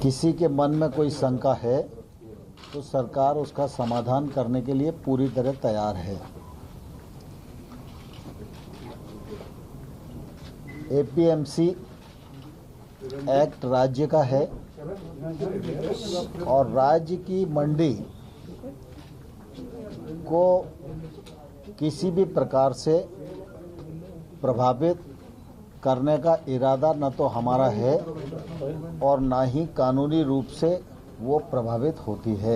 किसी के मन में कोई शंका है तो सरकार उसका समाधान करने के लिए पूरी तरह तैयार है। एपीएमसी एक्ट राज्य का है और राज्य की मंडी को किसी भी प्रकार से प्रभावित करने का इरादा न तो हमारा है और न ही कानूनी रूप से वो प्रभावित होती है।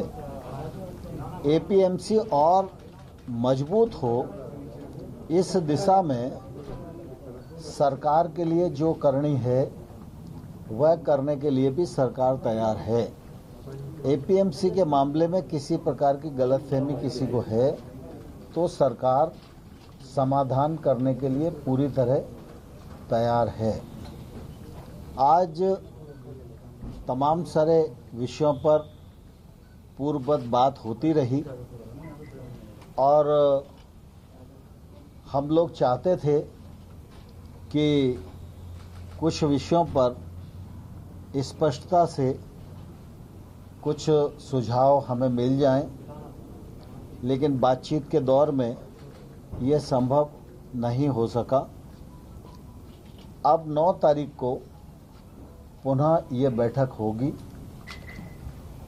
एपीएमसी और मजबूत हो, इस दिशा में सरकार के लिए जो करनी है वह करने के लिए भी सरकार तैयार है। एपीएमसी के मामले में किसी प्रकार की गलतफहमी किसी को है तो सरकार समाधान करने के लिए पूरी तरह तैयार है। आज तमाम सारे विषयों पर पूर्ववत बात होती रही और हम लोग चाहते थे कि कुछ विषयों पर स्पष्टता से कुछ सुझाव हमें मिल जाएं, लेकिन बातचीत के दौर में यह संभव नहीं हो सका। अब 9 तारीख को पुनः ये बैठक होगी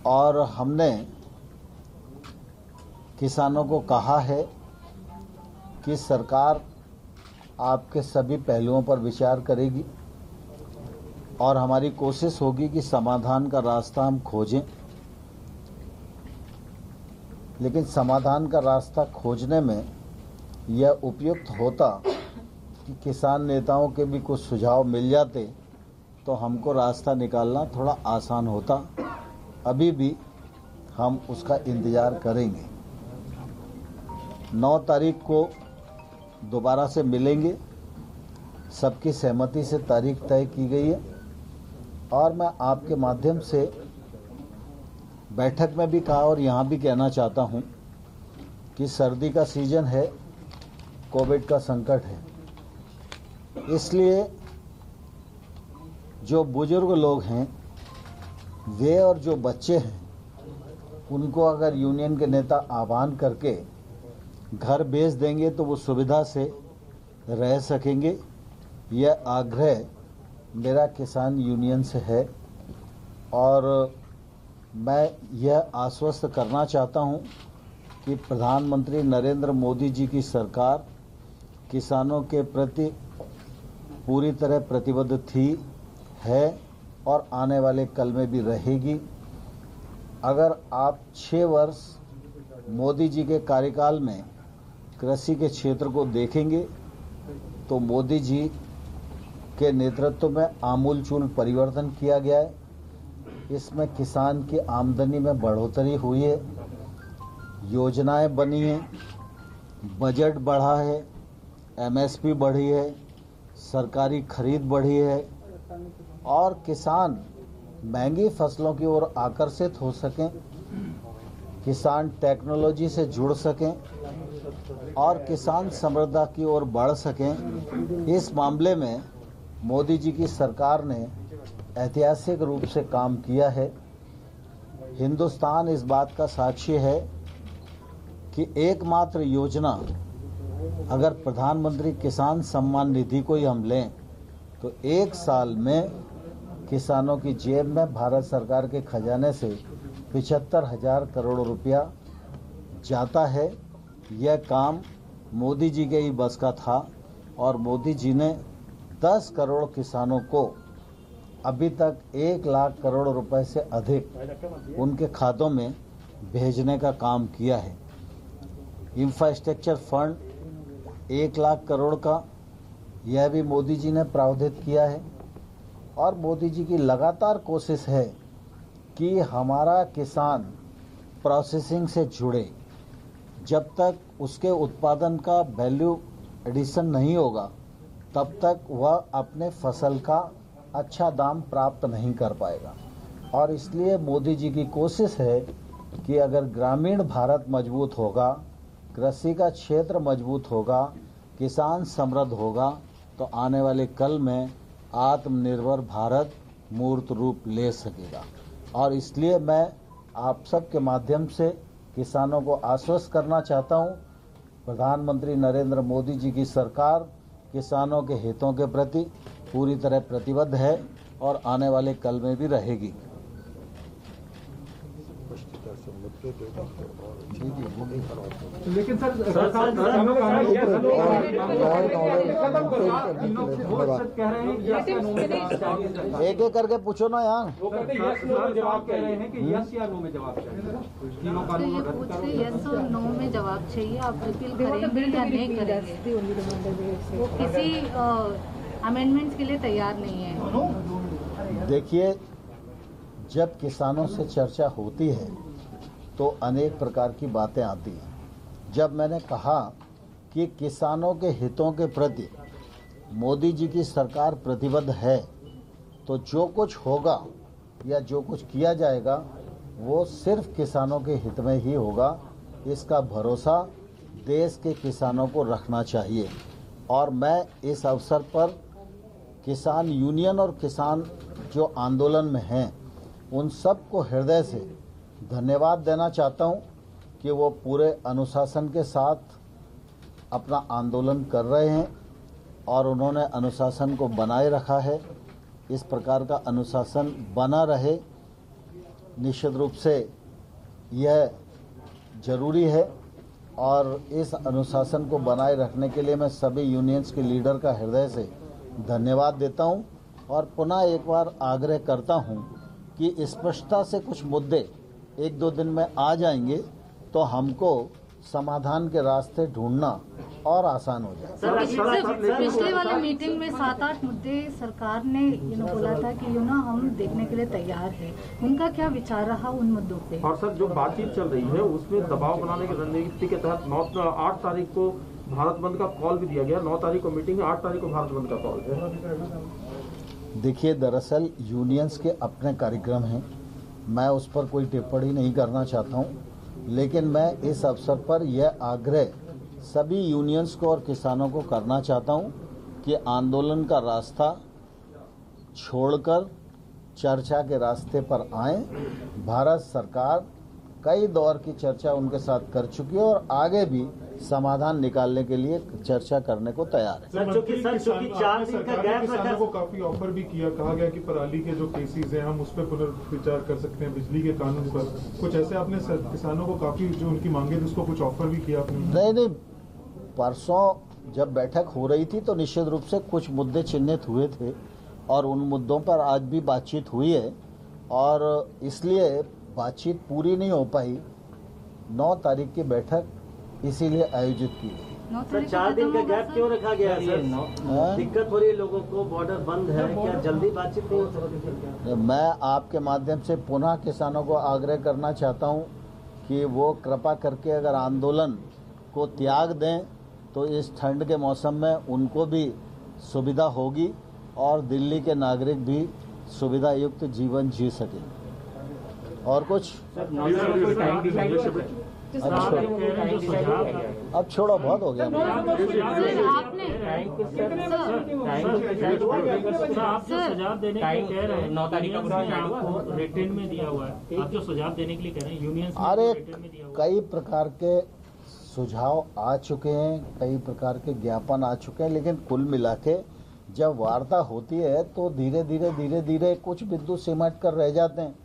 और हमने किसानों को कहा है कि सरकार आपके सभी पहलुओं पर विचार करेगी और हमारी कोशिश होगी कि समाधान का रास्ता हम खोजें, लेकिन समाधान का रास्ता खोजने में यह उपयुक्त होता कि किसान नेताओं के भी कुछ सुझाव मिल जाते तो हमको रास्ता निकालना थोड़ा आसान होता। अभी भी हम उसका इंतज़ार करेंगे। 9 तारीख को दोबारा से मिलेंगे, सबकी सहमति से तारीख तय की गई है और मैं आपके माध्यम से बैठक में भी कहा और यहाँ भी कहना चाहता हूँ कि सर्दी का सीजन है, कोविड का संकट है, इसलिए जो बुजुर्ग लोग हैं वे और जो बच्चे हैं उनको अगर यूनियन के नेता आह्वान करके घर भेज देंगे तो वो सुविधा से रह सकेंगे। यह आग्रह मेरा किसान यूनियन से है और मैं यह आश्वस्त करना चाहता हूं कि प्रधानमंत्री नरेंद्र मोदी जी की सरकार किसानों के प्रति पूरी तरह प्रतिबद्ध थी, है और आने वाले कल में भी रहेगी। अगर आप 6 वर्ष मोदी जी के कार्यकाल में कृषि के क्षेत्र को देखेंगे तो मोदी जी के नेतृत्व में आमूलचूल परिवर्तन किया गया है। इसमें किसान की आमदनी में बढ़ोतरी हुई है, योजनाएं बनी हैं, बजट बढ़ा है, एमएसपी बढ़ी है, सरकारी खरीद बढ़ी है और किसान महंगी फसलों की ओर आकर्षित हो सकें, किसान टेक्नोलॉजी से जुड़ सकें और किसान समृद्धि की ओर बढ़ सकें। इस मामले में मोदी जी की सरकार ने ऐतिहासिक रूप से काम किया है। हिंदुस्तान इस बात का साक्षी है कि एकमात्र योजना अगर प्रधानमंत्री किसान सम्मान निधि को ही हम लें तो 1 साल में किसानों की जेब में भारत सरकार के खजाने से 75,000 करोड़ रुपया जाता है। यह काम मोदी जी के ही बस का था और मोदी जी ने 10 करोड़ किसानों को अभी तक 1 लाख करोड़ रुपए से अधिक उनके खातों में भेजने का काम किया है। इंफ्रास्ट्रक्चर फंड 1 लाख करोड़ का यह भी मोदी जी ने प्रावधान किया है और मोदी जी की लगातार कोशिश है कि हमारा किसान प्रोसेसिंग से जुड़े। जब तक उसके उत्पादन का वैल्यू एडिशन नहीं होगा तब तक वह अपने फसल का अच्छा दाम प्राप्त नहीं कर पाएगा और इसलिए मोदी जी की कोशिश है कि अगर ग्रामीण भारत मजबूत होगा, कृषि का क्षेत्र मजबूत होगा, किसान समृद्ध होगा तो आने वाले कल में आत्मनिर्भर भारत मूर्त रूप ले सकेगा। और इसलिए मैं आप सबके माध्यम से किसानों को आश्वस्त करना चाहता हूं, प्रधानमंत्री नरेंद्र मोदी जी की सरकार किसानों के हितों के प्रति पूरी तरह प्रतिबद्ध है और आने वाले कल में भी रहेगी। लेकिन सर कह रहे हैं एक एक करके पूछो ना यार। जवाब कह रहे हैं कि यस या नो में जवाब चाहिए। तीनों कानून पूछ के यस और नो में जवाब चाहिए। आप रिपील करेंगे या नहीं करेंगे? वो किसी अमेंडमेंट्स के लिए तैयार नहीं है। देखिए, जब किसानों से चर्चा होती है तो अनेक प्रकार की बातें आती हैं। जब मैंने कहा कि किसानों के हितों के प्रति मोदी जी की सरकार प्रतिबद्ध है, तो जो कुछ होगा या जो कुछ किया जाएगा वो सिर्फ किसानों के हित में ही होगा। इसका भरोसा देश के किसानों को रखना चाहिए। और मैं इस अवसर पर किसान यूनियन और किसान जो आंदोलन में हैं उन सब को हृदय से धन्यवाद देना चाहता हूं कि वो पूरे अनुशासन के साथ अपना आंदोलन कर रहे हैं और उन्होंने अनुशासन को बनाए रखा है। इस प्रकार का अनुशासन बना रहे, निश्चित रूप से यह जरूरी है। और इस अनुशासन को बनाए रखने के लिए मैं सभी यूनियंस के लीडर का हृदय से धन्यवाद देता हूं और पुनः एक बार आग्रह करता हूं कि स्पष्टता से कुछ मुद्दे एक दो दिन में आ जाएंगे तो हमको समाधान के रास्ते ढूंढना और आसान हो जाए। पिछले वाले मीटिंग में 7-8 मुद्दे सरकार ने बोला था कि हम देखने के लिए तैयार है। उनका क्या विचार रहा उन मुद्दों पे? और सर, जो बातचीत चल रही है उसमें दबाव बनाने की रणनीति के तहत 8 तारीख को भारत बंद का कॉल भी दिया गया। 9 तारीख को मीटिंग है, 8 तारीख को भारत बंद का कॉल है। देखिए, दरअसल यूनियंस के अपने कार्यक्रम हैं, मैं उस पर कोई टिप्पणी नहीं करना चाहता हूं, लेकिन मैं इस अवसर पर यह आग्रह सभी यूनियंस को और किसानों को करना चाहता हूं कि आंदोलन का रास्ता छोड़कर चर्चा के रास्ते पर आए। भारत सरकार कई दौर की चर्चा उनके साथ कर चुकी है और आगे भी समाधान निकालने के लिए चर्चा करने को तैयार है। सर, चूंकि 4 दिन का गैप रखा, को काफी ऑफर भी किया, कहा गया कि पराली के जो केसेस हैं हम उस पर पुनर्विचार कर सकते हैं, बिजली के कानून पर कुछ ऐसे आपने किसानों को काफी जो उनकी मांगे थी उसको कुछ ऑफर भी किया आपने? नहीं, परसों जब बैठक हो रही थी तो निश्चित रूप से कुछ मुद्दे चिन्हित हुए थे और उन मुद्दों पर आज भी बातचीत हुई है और इसलिए बातचीत पूरी नहीं हो पाई। 9 तारीख की बैठक इसीलिए आयोजित की गई। सर, 4 दिन का गैप क्यों रखा गया सर? दिक्कत हो रही है लोगों को, बॉर्डर बंद है, क्या जल्दी बातचीत नहीं हो सकती? मैं आपके माध्यम से पुनः किसानों को आग्रह करना चाहता हूं कि वो कृपा करके अगर आंदोलन को त्याग दें तो इस ठंड के मौसम में उनको भी सुविधा होगी और दिल्ली के नागरिक भी सुविधा युक्त जीवन जी सकेंगे। और कुछ अब छोड़ो, बहुत हो गया। आप जो सुझाव देने के लिए कह रहे हैं 9 तारीख का रिटर्न में दिया हुआ है, आप जो सुझाव देने के लिए कह रहे हैं यूनियंस में अरे रिटर्न में दिया हुआ कई प्रकार के सुझाव आ चुके हैं, कई प्रकार के ज्ञापन आ चुके हैं, लेकिन कुल मिला के जब वार्ता होती है तो धीरे धीरे कुछ बिंदु सिमट कर रह जाते हैं।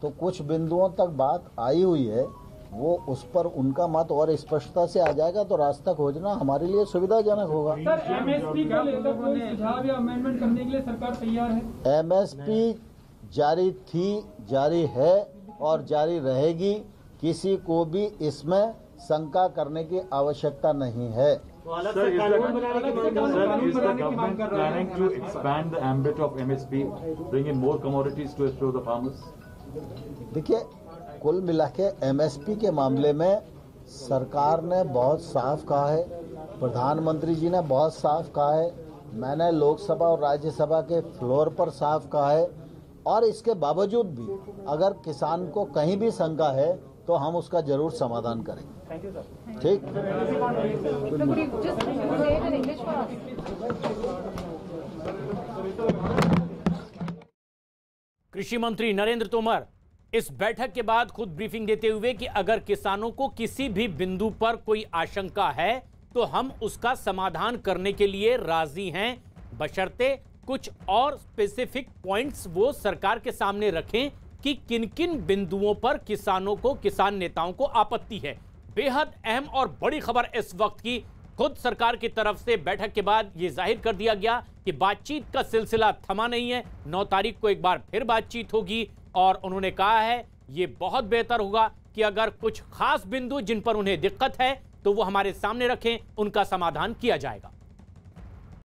तो कुछ बिंदुओं तक बात आई हुई है, वो उस पर उनका मत और स्पष्टता से आ जाएगा तो रास्ता खोजना हमारे लिए सुविधाजनक होगा। सर, एमएसपी को लेकर कोई सुझाव या अमेंडमेंट करने के लिए सरकार तैयार है? एमएसपी जारी थी, जारी है और जारी रहेगी। किसी को भी इसमें शंका करने की आवश्यकता नहीं है। Sir, is the government planning to expand the ambit of MSP, bring in more commodities to assure the farmers? देखिए, कुल मिला के एमएसपी के मामले में सरकार ने बहुत साफ कहा है, प्रधानमंत्री जी ने बहुत साफ कहा है, मैंने लोकसभा और राज्यसभा के फ्लोर पर साफ कहा है और इसके बावजूद भी अगर किसान को कहीं भी शंका है तो हम उसका जरूर समाधान करेंगे। ठीक। कृषि मंत्री नरेंद्र तोमर इस बैठक के बाद खुद ब्रीफिंग देते हुए कि अगर किसानों को किसी भी बिंदु पर कोई आशंका है तो हम उसका समाधान करने के लिए राजी हैं, बशर्ते कुछ और स्पेसिफिक पॉइंट्स वो सरकार के सामने रखें कि किन किन बिंदुओं पर किसानों को, किसान नेताओं को आपत्ति है। बेहद अहम और बड़ी खबर इस वक्त की, खुद सरकार की तरफ से बैठक के बाद यह जाहिर कर दिया गया कि बातचीत का सिलसिला थमा नहीं है। 9 तारीख को एक बार फिर बातचीत होगी और उन्होंने कहा है ये बहुत बेहतर होगा कि अगर कुछ खास बिंदु जिन पर उन्हें दिक्कत है तो वो हमारे सामने रखें, उनका समाधान किया जाएगा।